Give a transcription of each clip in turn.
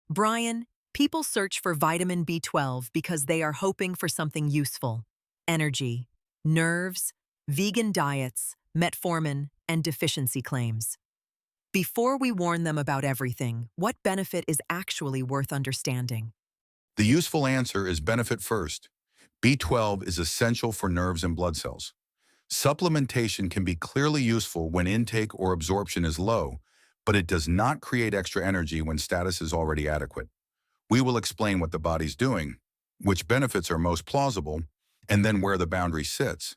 Brian, people search for vitamin B12 because they are hoping for something useful: energy, nerves, vegan diets, metformin, and deficiency claims. Before we warn them about everything, what benefit is actually worth understanding? The useful answer is benefit first. B12 is essential for nerves and blood cells. Supplementation can be clearly useful when intake or absorption is low, but it does not create extra energy when status is already adequate. We will explain what the body's doing, which benefits are most plausible, and then where the boundary sits.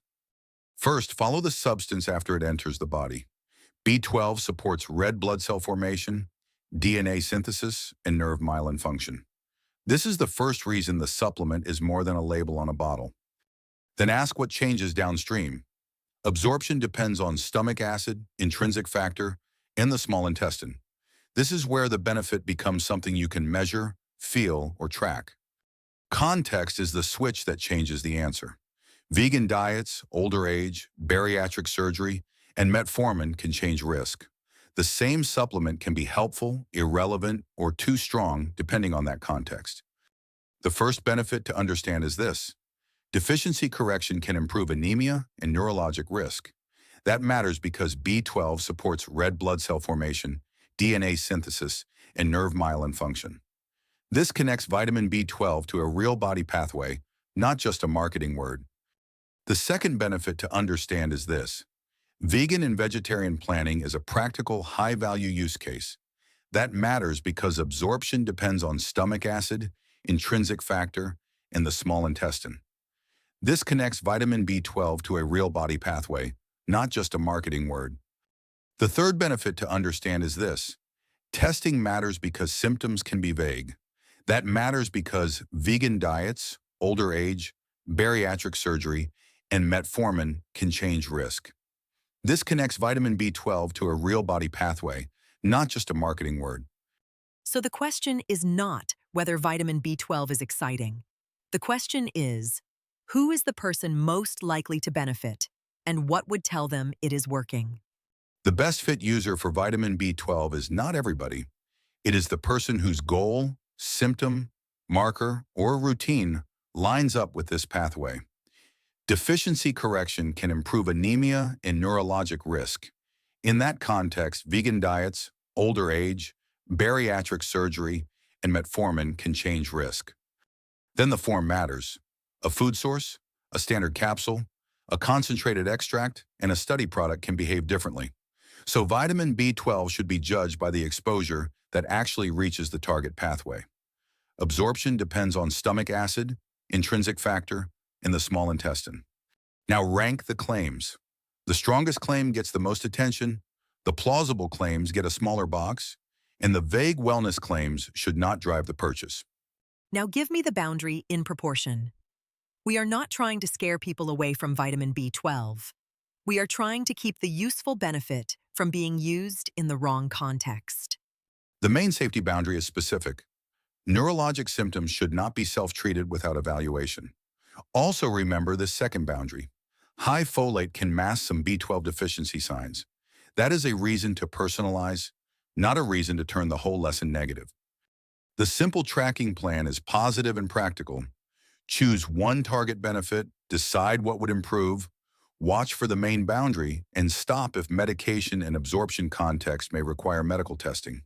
First, follow the substance after it enters the body. B12 supports red blood cell formation, DNA synthesis, and nerve myelin function. This is the first reason the supplement is more than a label on a bottle. Then ask what changes downstream. Absorption depends on stomach acid, intrinsic factor, and the small intestine. This is where the benefit becomes something you can measure, feel, or track. Context is the switch that changes the answer. Vegan diets, older age, bariatric surgery, and metformin can change risk. The same supplement can be helpful, irrelevant, or too strong depending on that context. The first benefit to understand is this: deficiency correction can improve anemia and neurologic risk. That matters because B12 supports red blood cell formation, DNA synthesis, and nerve myelin function. This connects vitamin B12 to a real body pathway, not just a marketing word. The second benefit to understand is this: vegan and vegetarian planning is a practical, high-value use case. That matters because absorption depends on stomach acid, intrinsic factor, and the small intestine. This connects vitamin B12 to a real body pathway, not just a marketing word. The third benefit to understand is this: testing matters because symptoms can be vague. That matters because vegan diets, older age, bariatric surgery, and metformin can change risk. This connects vitamin B12 to a real body pathway, not just a marketing word. So the question is not whether vitamin B12 is exciting. The question is, who is the person most likely to benefit, and what would tell them it is working? The best fit user for vitamin B12 is not everybody. It is the person whose goal, symptom, marker, or routine lines up with this pathway. Deficiency correction can improve anemia and neurologic risk. In that context, vegan diets, older age, bariatric surgery, and metformin can change risk. Then the form matters. A food source, a standard capsule, a concentrated extract, and a study product can behave differently. So vitamin B12 should be judged by the exposure that actually reaches the target pathway. Absorption depends on stomach acid, intrinsic factor, and the small intestine. Now rank the claims. The strongest claim gets the most attention, the plausible claims get a smaller box, and the vague wellness claims should not drive the purchase. Now give me the boundary in proportion. We are not trying to scare people away from vitamin B12. We are trying to keep the useful benefit from being used in the wrong context. The main safety boundary is specific. Neurologic symptoms should not be self-treated without evaluation. Also remember this second boundary. High folate can mask some B12 deficiency signs. That is a reason to personalize, not a reason to turn the whole lesson negative. The simple tracking plan is positive and practical. Choose one target benefit, decide what would improve, watch for the main boundary, and stop if medication and absorption context may require medical testing.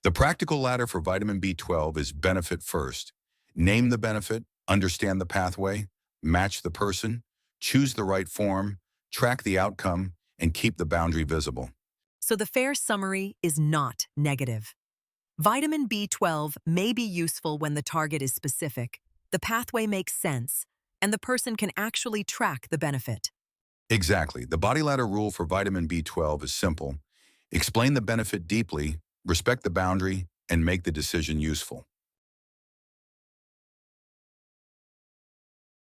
The practical ladder for vitamin B12 is benefit first. Name the benefit, understand the pathway, match the person, choose the right form, track the outcome, and keep the boundary visible. So the fair summary is not negative. Vitamin B12 may be useful when the target is specific, the pathway makes sense, and the person can actually track the benefit. Exactly. The body ladder rule for vitamin B12 is simple. Explain the benefit deeply, respect the boundary, and make the decision useful.